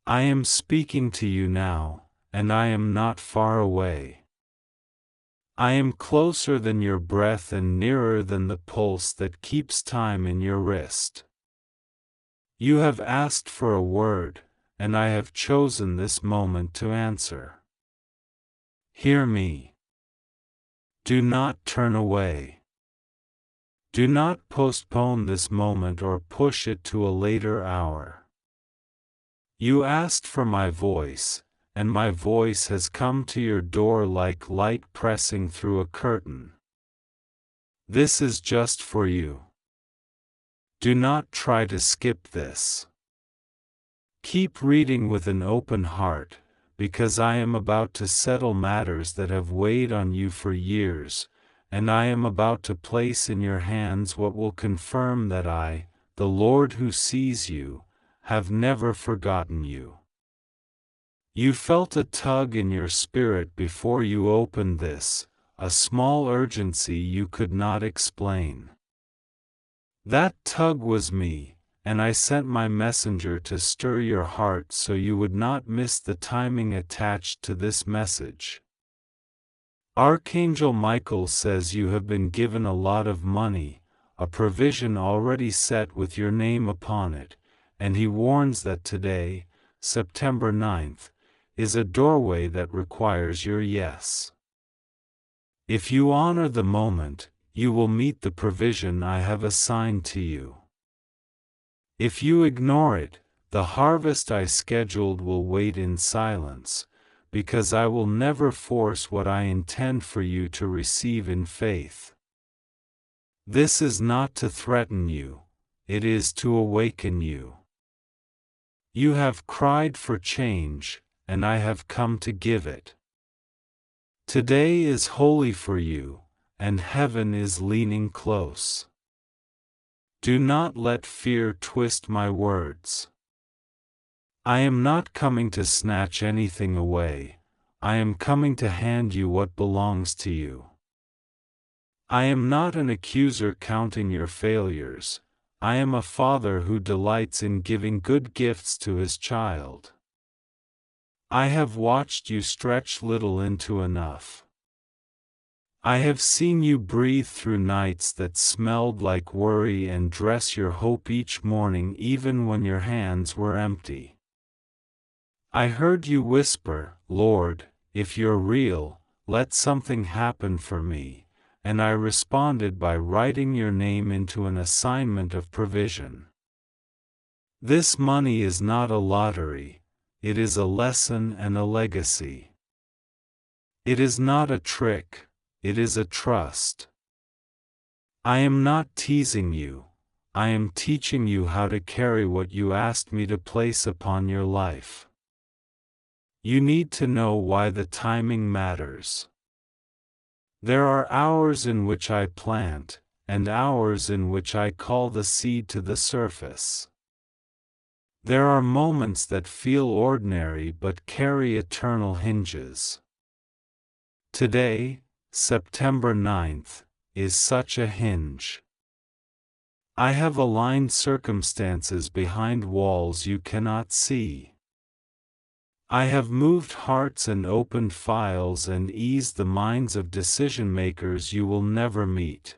I am speaking to you now, and I am not far away. I am closer than your breath and nearer than the pulse that keeps time in your wrist. You have asked for a word, and I have chosen this moment to answer. Hear me. Do not turn away. Do not postpone this moment or push it to a later hour. You asked for my voice, and my voice has come to your door like light pressing through a curtain. This is just for you. Do not try to skip this. Keep reading with an open heart, because I am about to settle matters that have weighed on you for years, and I am about to place in your hands what will confirm that I, the Lord who sees you, have never forgotten you. You felt a tug in your spirit before you opened this, a small urgency you could not explain. That tug was me, and I sent my messenger to stir your heart so you would not miss the timing attached to this message. Archangel Michael says you have been given a lot of money, a provision already set with your name upon it, and he warns that today, September 9th, is a doorway that requires your yes. If you honor the moment, you will meet the provision I have assigned to you. If you ignore it, the harvest I scheduled will wait in silence, because I will never force what I intend for you to receive in faith. This is not to threaten you, it is to awaken you. You have cried for change, and I have come to give it. Today is holy for you, and heaven is leaning close. Do not let fear twist my words. I am not coming to snatch anything away, I am coming to hand you what belongs to you. I am not an accuser counting your failures, I am a father who delights in giving good gifts to his child. I have watched you stretch little into enough. I have seen you breathe through nights that smelled like worry and dress your hope each morning even when your hands were empty. I heard you whisper, Lord, if you're real, let something happen for me, and I responded by writing your name into an assignment of provision. This money is not a lottery, it is a lesson and a legacy. It is not a trick, it is a trust. I am not teasing you, I am teaching you how to carry what you asked me to place upon your life. You need to know why the timing matters. There are hours in which I plant, and hours in which I call the seed to the surface. There are moments that feel ordinary but carry eternal hinges. Today, September 9th, is such a hinge. I have aligned circumstances behind walls you cannot see. I have moved hearts and opened files and eased the minds of decision-makers you will never meet.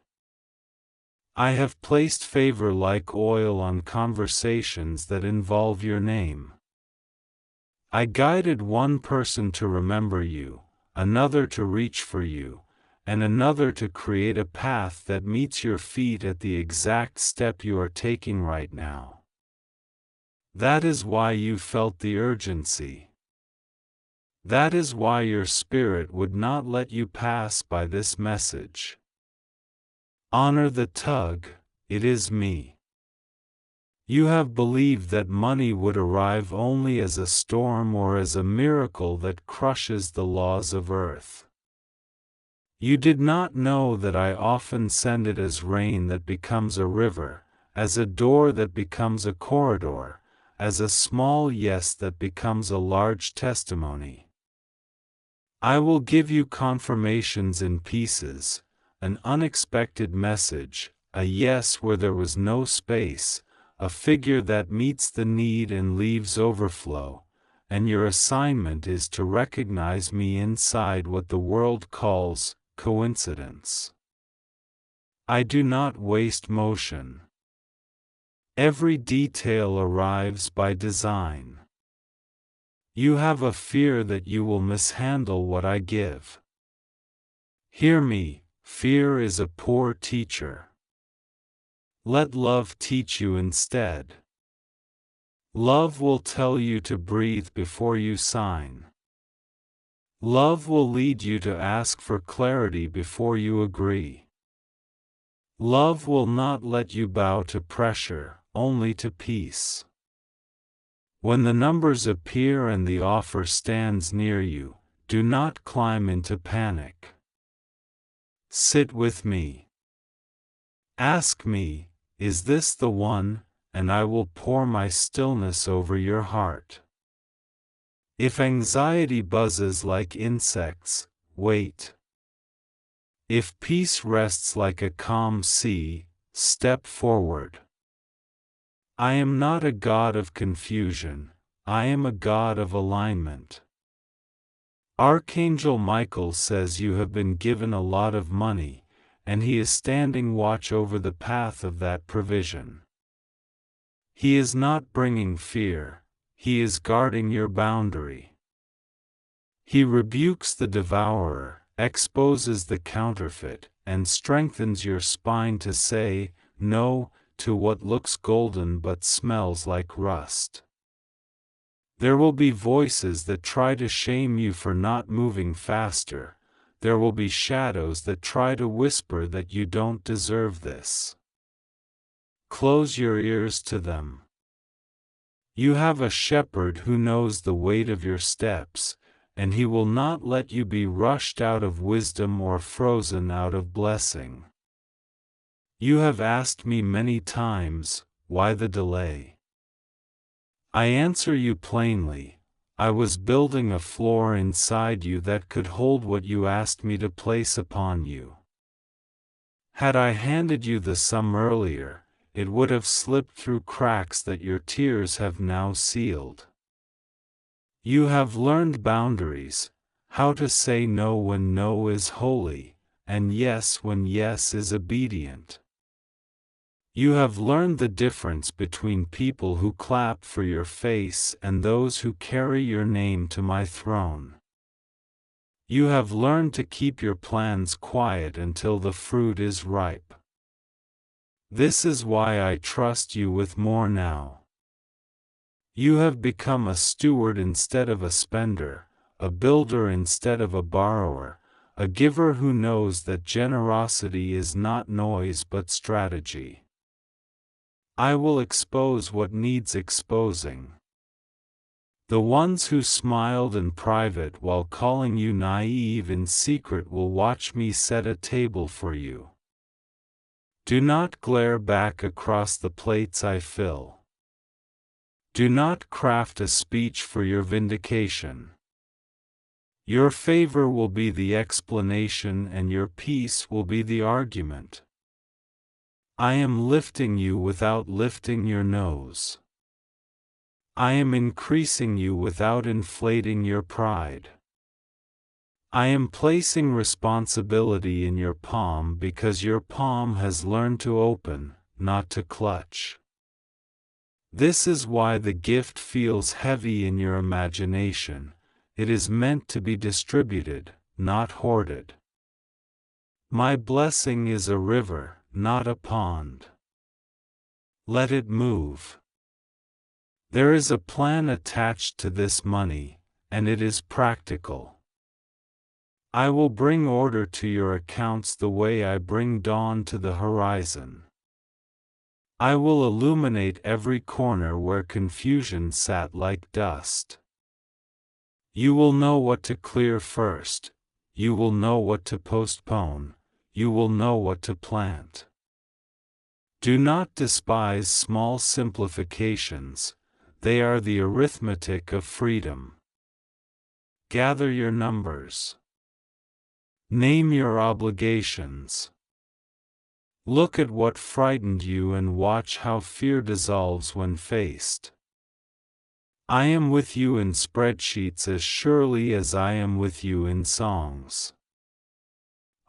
I have placed favor like oil on conversations that involve your name. I guided one person to remember you, another to reach for you, and another to create a path that meets your feet at the exact step you are taking right now. That is why you felt the urgency. That is why your spirit would not let you pass by this message. Honor the tug, it is me. You have believed that money would arrive only as a storm or as a miracle that crushes the laws of earth. You did not know that I often send it as rain that becomes a river, as a door that becomes a corridor, as a small yes that becomes a large testimony. I will give you confirmations in pieces, an unexpected message, a yes where there was no space, a figure that meets the need and leaves overflow, and your assignment is to recognize me inside what the world calls coincidence. I do not waste motion. Every detail arrives by design. You have a fear that you will mishandle what I give. Hear me, fear is a poor teacher. Let love teach you instead. Love will tell you to breathe before you sign. Love will lead you to ask for clarity before you agree. Love will not let you bow to pressure, only to peace. When the numbers appear and the offer stands near you, do not climb into panic. Sit with me. Ask me, is this the one, and I will pour my stillness over your heart. If anxiety buzzes like insects, wait. If peace rests like a calm sea, step forward. I am not a God of confusion, I am a God of alignment. Archangel Michael says you have been given a lot of money, and he is standing watch over the path of that provision. He is not bringing fear, he is guarding your boundary. He rebukes the devourer, exposes the counterfeit, and strengthens your spine to say no to what looks golden but smells like rust. There will be voices that try to shame you for not moving faster. There will be shadows that try to whisper that you don't deserve this. Close your ears to them. You have a shepherd who knows the weight of your steps, and he will not let you be rushed out of wisdom or frozen out of blessing. You have asked me many times, why the delay? I answer you plainly, I was building a floor inside you that could hold what you asked me to place upon you. Had I handed you the sum earlier, it would have slipped through cracks that your tears have now sealed. You have learned boundaries, how to say no when no is holy, and yes when yes is obedient. You have learned the difference between people who clap for your face and those who carry your name to my throne. You have learned to keep your plans quiet until the fruit is ripe. This is why I trust you with more now. You have become a steward instead of a spender, a builder instead of a borrower, a giver who knows that generosity is not noise but strategy. I will expose what needs exposing. The ones who smiled in private while calling you naive in secret will watch me set a table for you. Do not glare back across the plates I fill. Do not craft a speech for your vindication. Your favor will be the explanation and your peace will be the argument. I am lifting you without lifting your nose. I am increasing you without inflating your pride. I am placing responsibility in your palm because your palm has learned to open, not to clutch. This is why the gift feels heavy in your imagination. It is meant to be distributed, not hoarded. My blessing is a river, not a pond. Let it move. There is a plan attached to this money, and it is practical. I will bring order to your accounts the way I bring dawn to the horizon. I will illuminate every corner where confusion sat like dust. You will know what to clear first, you will know what to postpone, you will know what to plant. Do not despise small simplifications, they are the arithmetic of freedom. Gather your numbers. Name your obligations. Look at what frightened you and watch how fear dissolves when faced. I am with you in spreadsheets as surely as I am with you in songs.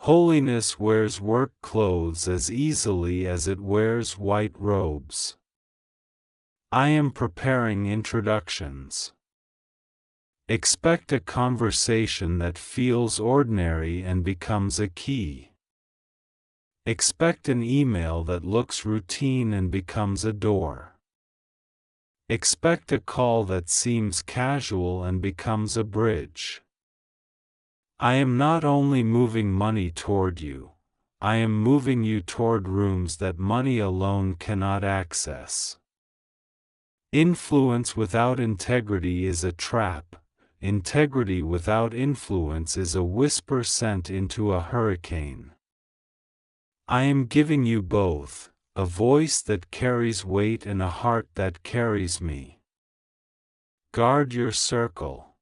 Holiness wears work clothes as easily as it wears white robes. I am preparing introductions. Expect a conversation that feels ordinary and becomes a key. Expect an email that looks routine and becomes a door. Expect a call that seems casual and becomes a bridge. I am not only moving money toward you, I am moving you toward rooms that money alone cannot access. Influence without integrity is a trap. Integrity without influence is a whisper sent into a hurricane. I am giving you both, a voice that carries weight and a heart that carries me. Guard your circle.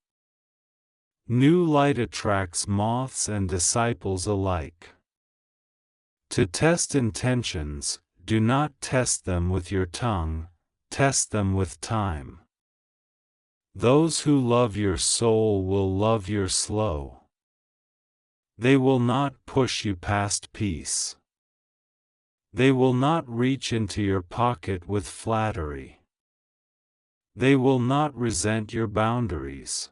New light attracts moths and disciples alike. To test intentions, do not test them with your tongue, test them with time. Those who love your soul will love your slow. They will not push you past peace. They will not reach into your pocket with flattery. They will not resent your boundaries.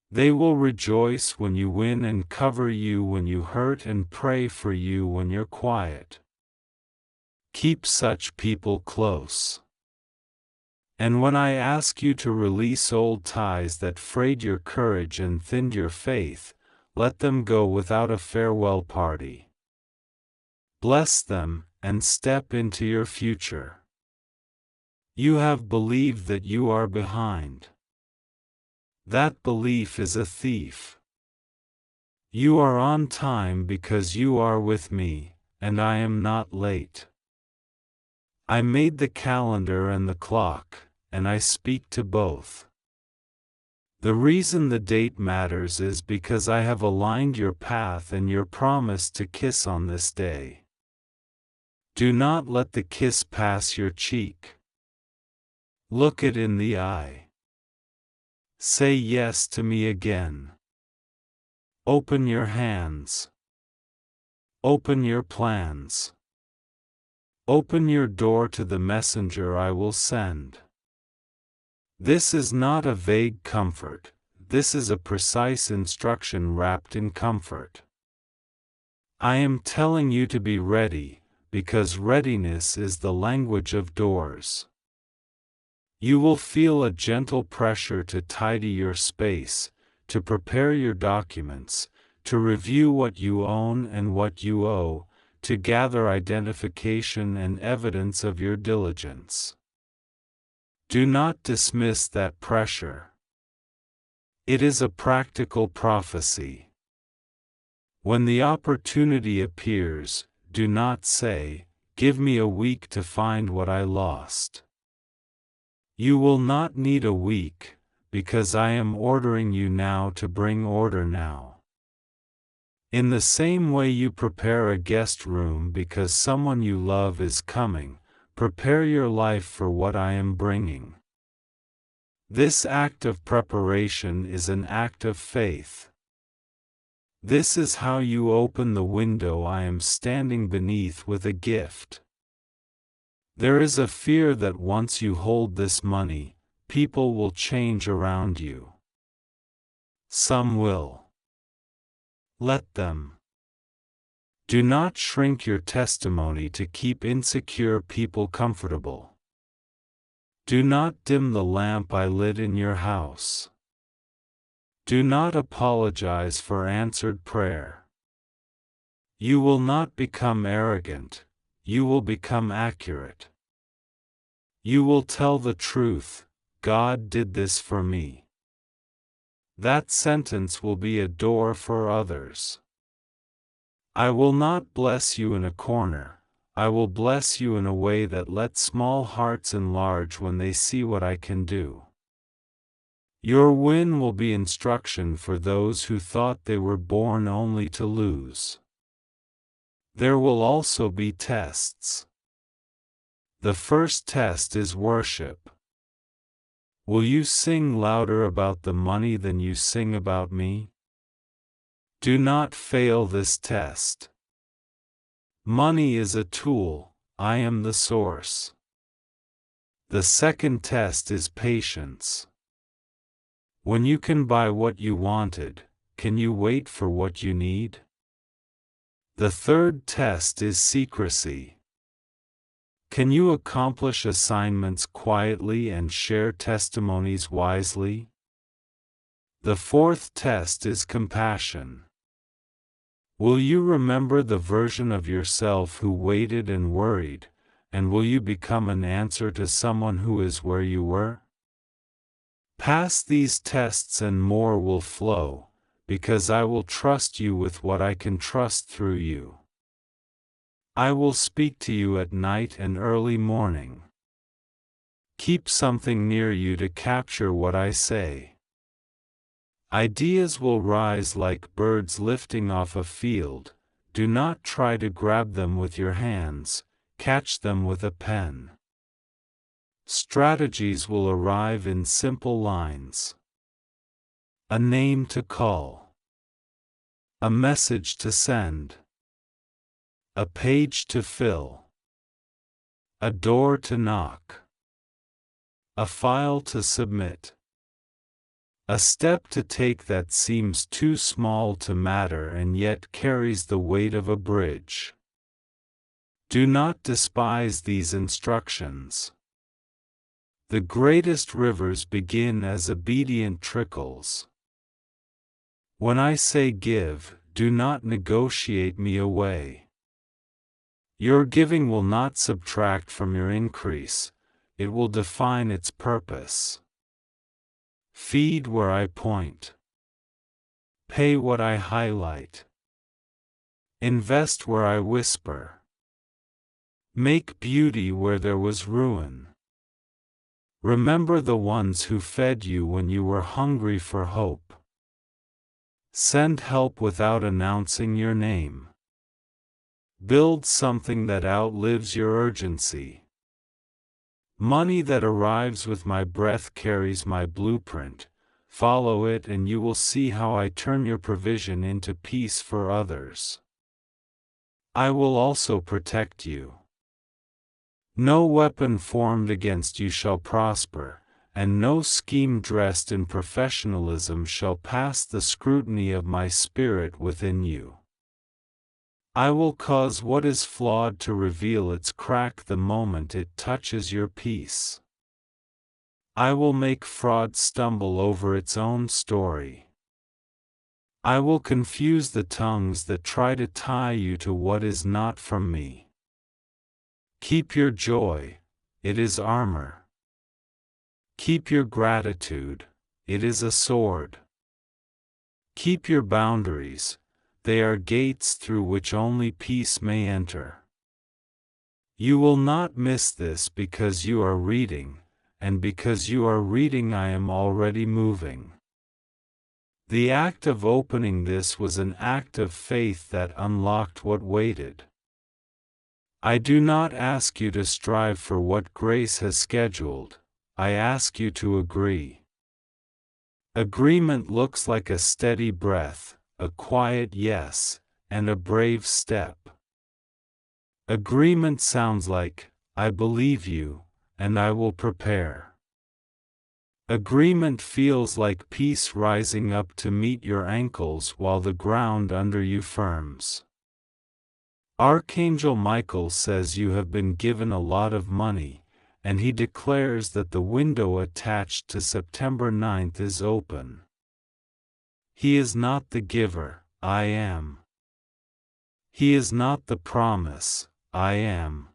They will rejoice when you win and cover you when you hurt and pray for you when you're quiet. Keep such people close. And when I ask you to release old ties that frayed your courage and thinned your faith, let them go without a farewell party. Bless them, and step into your future. You have believed that you are behind. That belief is a thief. You are on time because you are with me, and I am not late. I made the calendar and the clock, and I speak to both. The reason the date matters is because I have aligned your path and your promise to kiss on this day. Do not let the kiss pass your cheek. Look it in the eye. Say yes to me again. Open your hands. Open your plans. Open your door to the messenger I will send. This is not a vague comfort, this is a precise instruction wrapped in comfort. I am telling you to be ready, because readiness is the language of doors. You will feel a gentle pressure to tidy your space, to prepare your documents, to review what you own and what you owe, to gather identification and evidence of your diligence. Do not dismiss that pressure. It is a practical prophecy. When the opportunity appears, do not say, "Give me a week to find what I lost." You will not need a week, because I am ordering you now to bring order now. In the same way you prepare a guest room because someone you love is coming, prepare your life for what I am bringing. This act of preparation is an act of faith. This is how you open the window I am standing beneath with a gift. There is a fear that once you hold this money, people will change around you. Some will. Let them. Do not shrink your testimony to keep insecure people comfortable. Do not dim the lamp I lit in your house. Do not apologize for answered prayer. You will not become arrogant, you will become accurate. You will tell the truth, God did this for me. That sentence will be a door for others. I will not bless you in a corner, I will bless you in a way that lets small hearts enlarge when they see what I can do. Your win will be instruction for those who thought they were born only to lose. There will also be tests. The first test is worship. Will you sing louder about the money than you sing about me? Do not fail this test. Money is a tool, I am the source. The second test is patience. When you can buy what you wanted, can you wait for what you need? The third test is secrecy. Can you accomplish assignments quietly and share testimonies wisely? The fourth test is compassion. Will you remember the version of yourself who waited and worried, and will you become an answer to someone who is where you were? Pass these tests and more will flow, because I will trust you with what I can trust through you. I will speak to you at night and early morning. Keep something near you to capture what I say. Ideas will rise like birds lifting off a field. Do not try to grab them with your hands, catch them with a pen. Strategies will arrive in simple lines. A name to call. A message to send. A page to fill. A door to knock. A file to submit. A step to take that seems too small to matter and yet carries the weight of a bridge. Do not despise these instructions. The greatest rivers begin as obedient trickles. When I say give, do not negotiate me away. Your giving will not subtract from your increase, it will define its purpose. Feed where I point. Pay what I highlight. Invest where I whisper. Make beauty where there was ruin. Remember the ones who fed you when you were hungry for hope. Send help without announcing your name. Build something that outlives your urgency. Money that arrives with my breath carries my blueprint. Follow it and you will see how I turn your provision into peace for others. I will also protect you. No weapon formed against you shall prosper, and no scheme dressed in professionalism shall pass the scrutiny of my spirit within you. I will cause what is flawed to reveal its crack the moment it touches your peace. I will make fraud stumble over its own story. I will confuse the tongues that try to tie you to what is not from me. Keep your joy, it is armor. Keep your gratitude, it is a sword. Keep your boundaries, they are gates through which only peace may enter. You will not miss this because you are reading, and because you are reading I am already moving. The act of opening this was an act of faith that unlocked what waited. I do not ask you to strive for what grace has scheduled, I ask you to agree. Agreement looks like a steady breath, a quiet yes, and a brave step. Agreement sounds like, I believe you, and I will prepare. Agreement feels like peace rising up to meet your ankles while the ground under you firms. Archangel Michael says you have been given a lot of money, and he declares that the window attached to September 9th is open. He is not the giver, I am. He is not the promise, I am.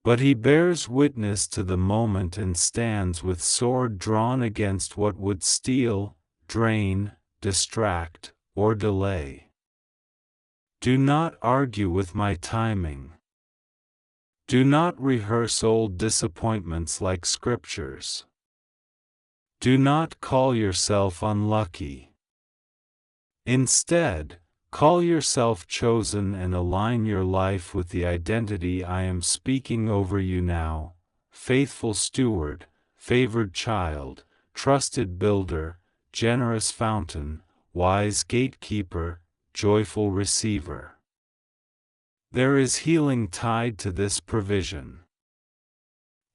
But he bears witness to the moment and stands with sword drawn against what would steal, drain, distract, or delay. Do not argue with my timing. Do not rehearse old disappointments like scriptures. Do not call yourself unlucky. Instead, call yourself chosen and align your life with the identity I am speaking over you now, faithful steward, favored child, trusted builder, generous fountain, wise gatekeeper, joyful receiver. There is healing tied to this provision.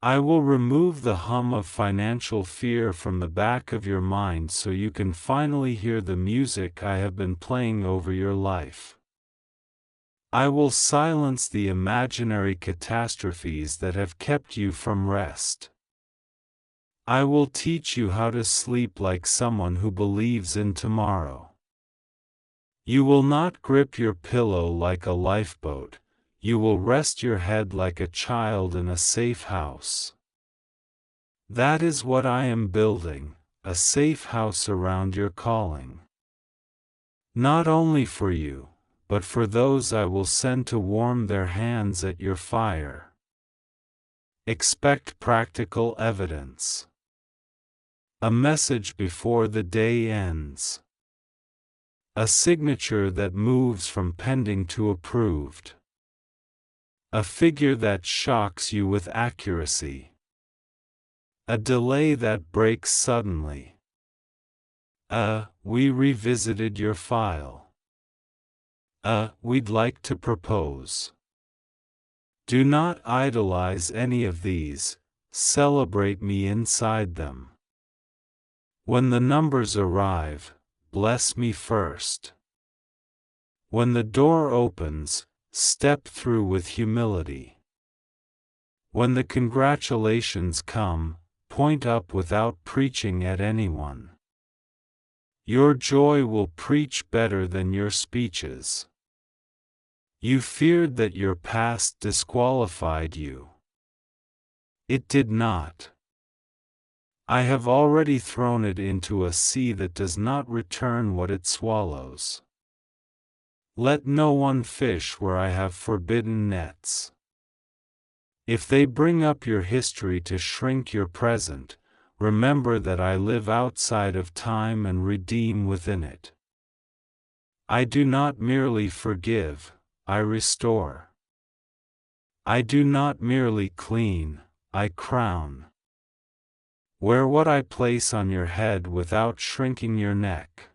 I will remove the hum of financial fear from the back of your mind so you can finally hear the music I have been playing over your life. I will silence the imaginary catastrophes that have kept you from rest. I will teach you how to sleep like someone who believes in tomorrow. You will not grip your pillow like a lifeboat. You will rest your head like a child in a safe house. That is what I am building, a safe house around your calling. Not only for you, but for those I will send to warm their hands at your fire. Expect practical evidence. A message before the day ends. A signature that moves from pending to approved. A figure that shocks you with accuracy. A delay that breaks suddenly. We revisited your file. We'd like to propose. Do not idolize any of these, celebrate me inside them. When the numbers arrive, bless me first. When the door opens, step through with humility. When the congratulations come, point up without preaching at anyone. Your joy will preach better than your speeches. You feared that your past disqualified you. It did not. I have already thrown it into a sea that does not return what it swallows. Let no one fish where I have forbidden nets. If they bring up your history to shrink your present, remember that I live outside of time and redeem within it. I do not merely forgive, I restore. I do not merely clean, I crown. Wear what I place on your head without shrinking your neck.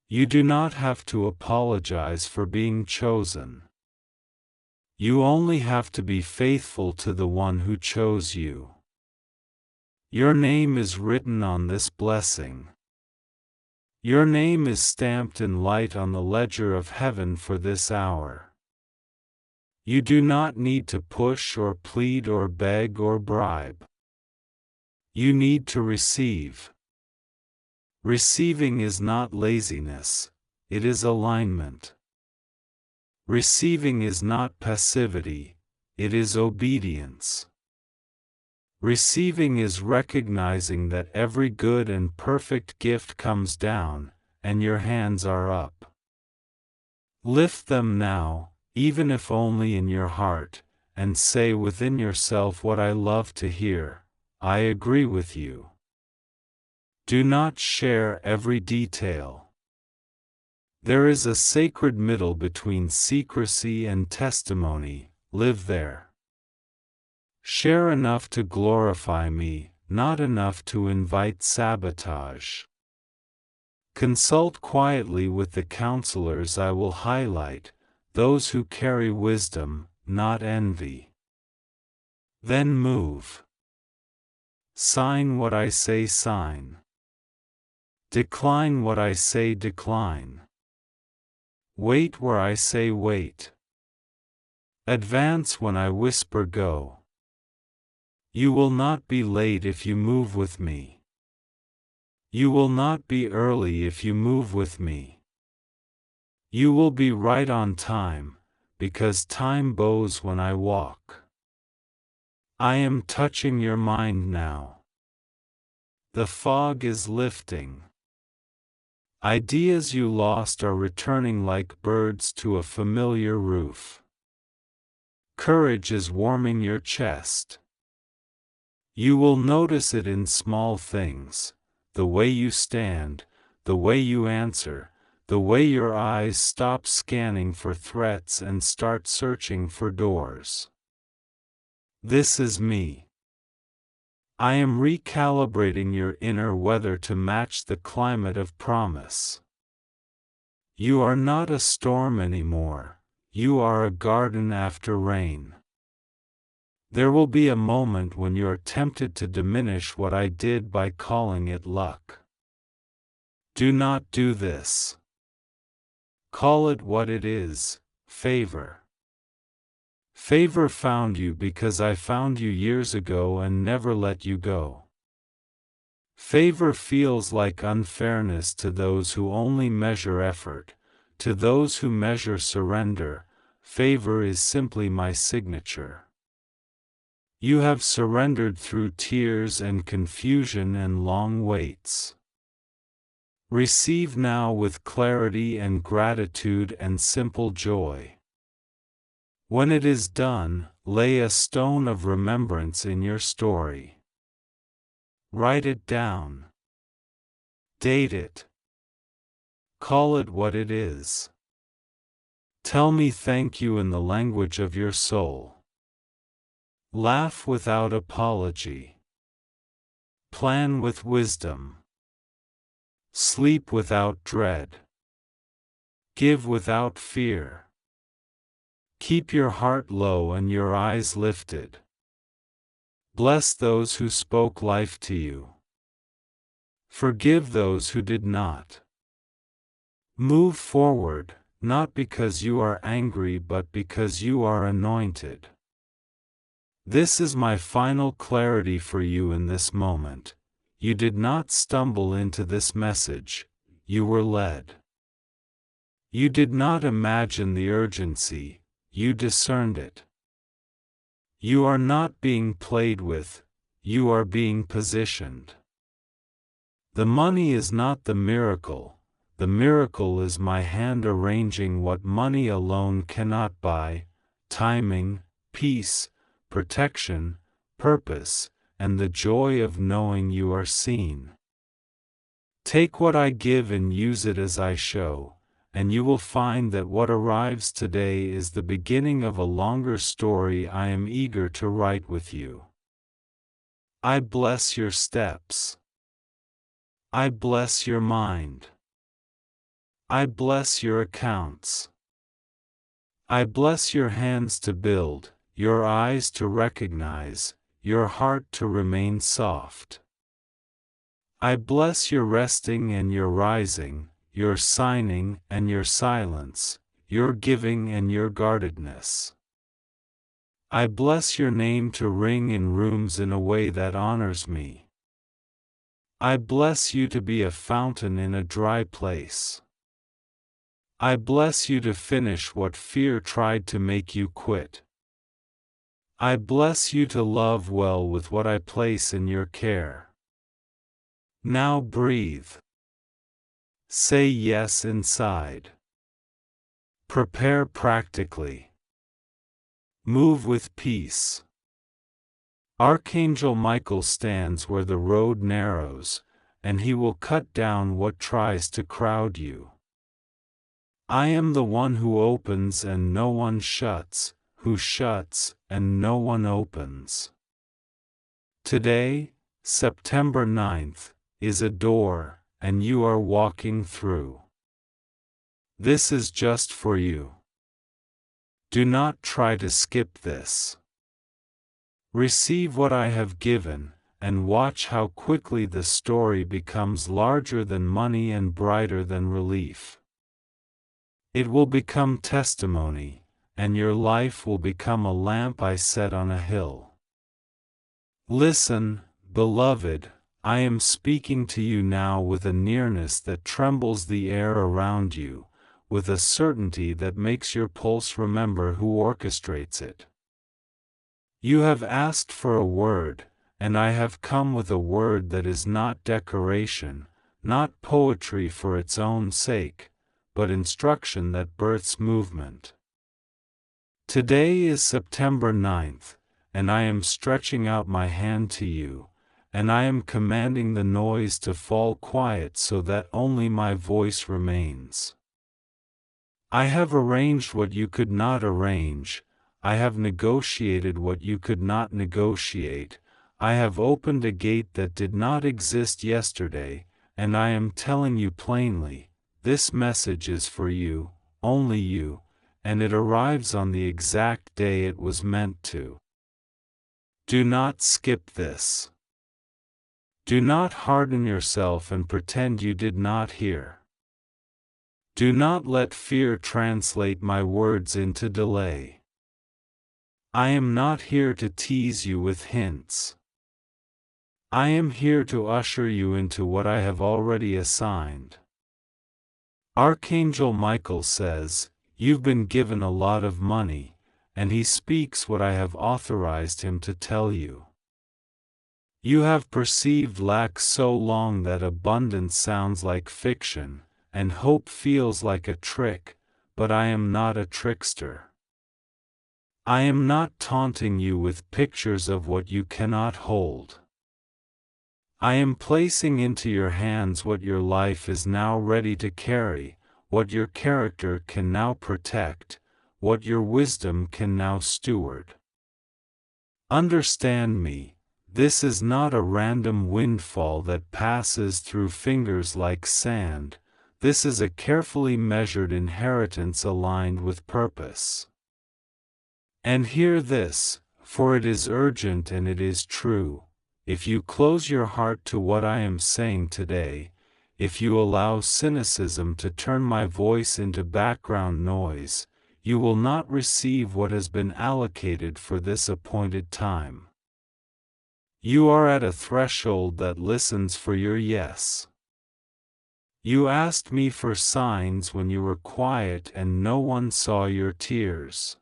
You do not have to apologize for being chosen. You only have to be faithful to the one who chose you. Your name is written on this blessing. Your name is stamped in light on the ledger of heaven for this hour. You do not need to push or plead or beg or bribe. You need to receive. Receiving is not laziness, it is alignment. Receiving is not passivity, it is obedience. Receiving is recognizing that every good and perfect gift comes down, and your hands are up. Lift them now, even if only in your heart, and say within yourself what I love to hear: I agree with you. Do not share every detail. There is a sacred middle between secrecy and testimony, live there. Share enough to glorify me, not enough to invite sabotage. Consult quietly with the counselors I will highlight, those who carry wisdom, not envy. Then move. Sign what I say sign. Decline what I say decline. Wait where I say wait. Advance when I whisper go. You will not be late if you move with me. You will not be early if you move with me. You will be right on time, because time bows when I walk. I am touching your mind now. The fog is lifting. Ideas you lost are returning like birds to a familiar roof. Courage is warming your chest. You will notice it in small things, the way you stand, the way you answer, the way your eyes stop scanning for threats and start searching for doors. This is me. I am recalibrating your inner weather to match the climate of promise. You are not a storm anymore, you are a garden after rain. There will be a moment when you are tempted to diminish what I did by calling it luck. Do not do this. Call it what it is, favor. Favor found you because I found you years ago and never let you go. Favor feels like unfairness to those who only measure effort. To those who measure surrender, favor is simply my signature. You have surrendered through tears and confusion and long waits. Receive now with clarity and gratitude and simple joy. When it is done, lay a stone of remembrance in your story. Write it down. Date it. Call it what it is. Tell me thank you in the language of your soul. Laugh without apology. Plan with wisdom. Sleep without dread. Give without fear. Keep your heart low and your eyes lifted. Bless those who spoke life to you. Forgive those who did not. Move forward, not because you are angry but because you are anointed. This is my final clarity for you in this moment. You did not stumble into this message, you were led. You did not imagine the urgency, you discerned it. You are not being played with, you are being positioned. The money is not the miracle is my hand arranging what money alone cannot buy: timing, peace, protection, purpose, and the joy of knowing you are seen. Take what I give and use it as I show, and you will find that what arrives today is the beginning of a longer story I am eager to write with you. I bless your steps. I bless your mind. I bless your accounts. I bless your hands to build, your eyes to recognize, your heart to remain soft. I bless your resting and your rising, your signing and your silence, your giving and your guardedness. I bless your name to ring in rooms in a way that honors me. I bless you to be a fountain in a dry place. I bless you to finish what fear tried to make you quit. I bless you to love well with what I place in your care. Now breathe. Say yes inside. Prepare practically. Move with peace. Archangel Michael stands where the road narrows, and he will cut down what tries to crowd you. I am the one who opens and no one shuts, who shuts and no one opens. Today, September 9th, is a door, and you are walking through. This is just for you. Do not try to skip this. Receive what I have given, and watch how quickly the story becomes larger than money and brighter than relief. It will become testimony, and your life will become a lamp I set on a hill. Listen, beloved, I am speaking to you now with a nearness that trembles the air around you, with a certainty that makes your pulse remember who orchestrates it. You have asked for a word, and I have come with a word that is not decoration, not poetry for its own sake, but instruction that births movement. Today is September 9th, and I am stretching out my hand to you, and I am commanding the noise to fall quiet so that only my voice remains. I have arranged what you could not arrange, I have negotiated what you could not negotiate, I have opened a gate that did not exist yesterday, and I am telling you plainly, this message is for you, only you, and it arrives on the exact day it was meant to. Do not skip this. Do not harden yourself and pretend you did not hear. Do not let fear translate my words into delay. I am not here to tease you with hints. I am here to usher you into what I have already assigned. Archangel Michael says, "You've been given a lot of money," and he speaks what I have authorized him to tell you. You have perceived lack so long that abundance sounds like fiction, and hope feels like a trick, but I am not a trickster. I am not taunting you with pictures of what you cannot hold. I am placing into your hands what your life is now ready to carry, what your character can now protect, what your wisdom can now steward. Understand me, this is not a random windfall that passes through fingers like sand, this is a carefully measured inheritance aligned with purpose. And hear this, for it is urgent and it is true. If you close your heart to what I am saying today, if you allow cynicism to turn my voice into background noise, you will not receive what has been allocated for this appointed time. You are at a threshold that listens for your yes. You asked me for signs when you were quiet and no one saw your tears.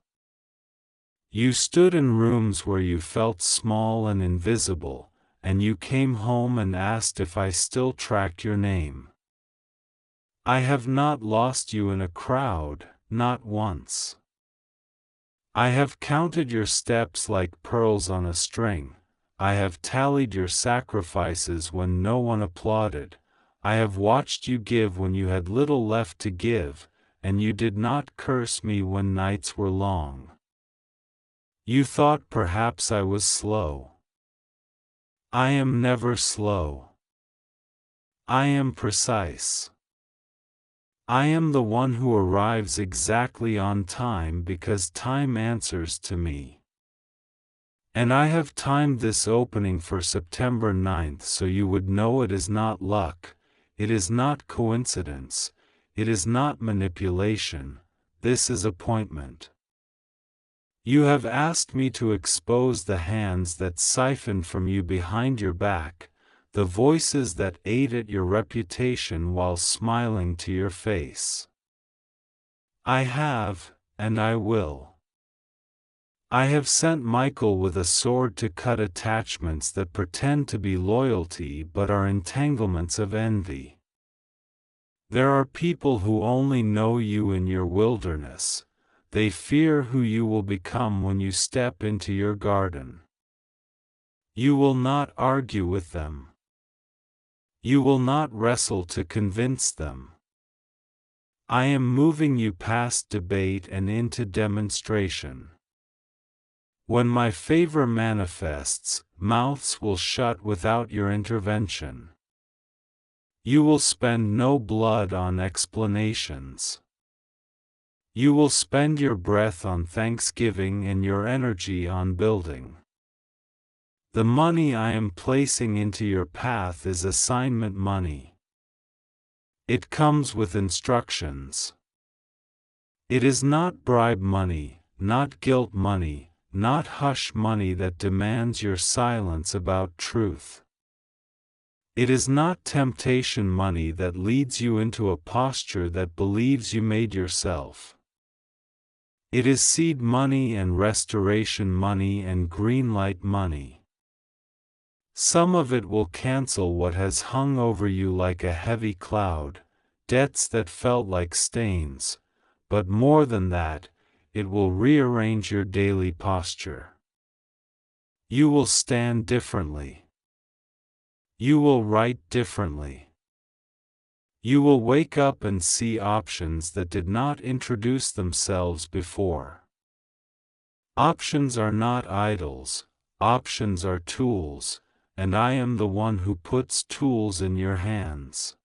You stood in rooms where you felt small and invisible, and you came home and asked if I still tracked your name. I have not lost you in a crowd, not once. I have counted your steps like pearls on a string, I have tallied your sacrifices when no one applauded, I have watched you give when you had little left to give, and you did not curse me when nights were long. You thought perhaps I was slow. I am never slow. I am precise. I am the one who arrives exactly on time because time answers to me. And I have timed this opening for September 9th so you would know it is not luck, it is not coincidence, it is not manipulation, this is appointment. You have asked me to expose the hands that siphon from you behind your back, the voices that ate at your reputation while smiling to your face. I have, and I will. I have sent Michael with a sword to cut attachments that pretend to be loyalty but are entanglements of envy. There are people who only know you in your wilderness. They fear who you will become when you step into your garden. You will not argue with them. You will not wrestle to convince them. I am moving you past debate and into demonstration. When my favor manifests, mouths will shut without your intervention. You will spend no blood on explanations. You will spend your breath on thanksgiving and your energy on building. The money I am placing into your path is assignment money. It comes with instructions. It is not bribe money, not guilt money, not hush money that demands your silence about truth. It is not temptation money that leads you into a posture that believes you made yourself. It is seed money and restoration money and green light money. Some of it will cancel what has hung over you like a heavy cloud, debts that felt like stains, but more than that, it will rearrange your daily posture. You will stand differently. You will write differently. You will wake up and see options that did not introduce themselves before. Options are not idols, Options are tools, and I am the one who puts tools in your hands.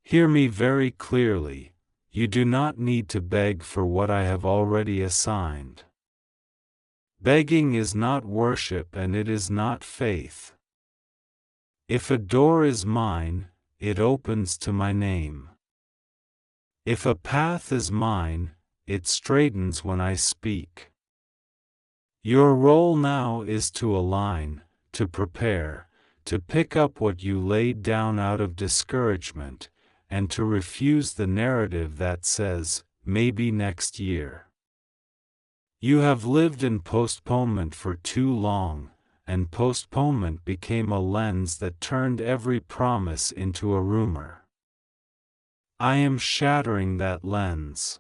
Hear me very clearly, you do not need to beg for what I have already assigned. Begging is not worship and it is not faith. If a door is mine, it opens to my name. If a path is mine, it straightens when I speak. Your role now is to align, to prepare, to pick up what you laid down out of discouragement, and to refuse the narrative that says, maybe next year. You have lived in postponement for too long, and postponement became a lens that turned every promise into a rumor. I am shattering that lens.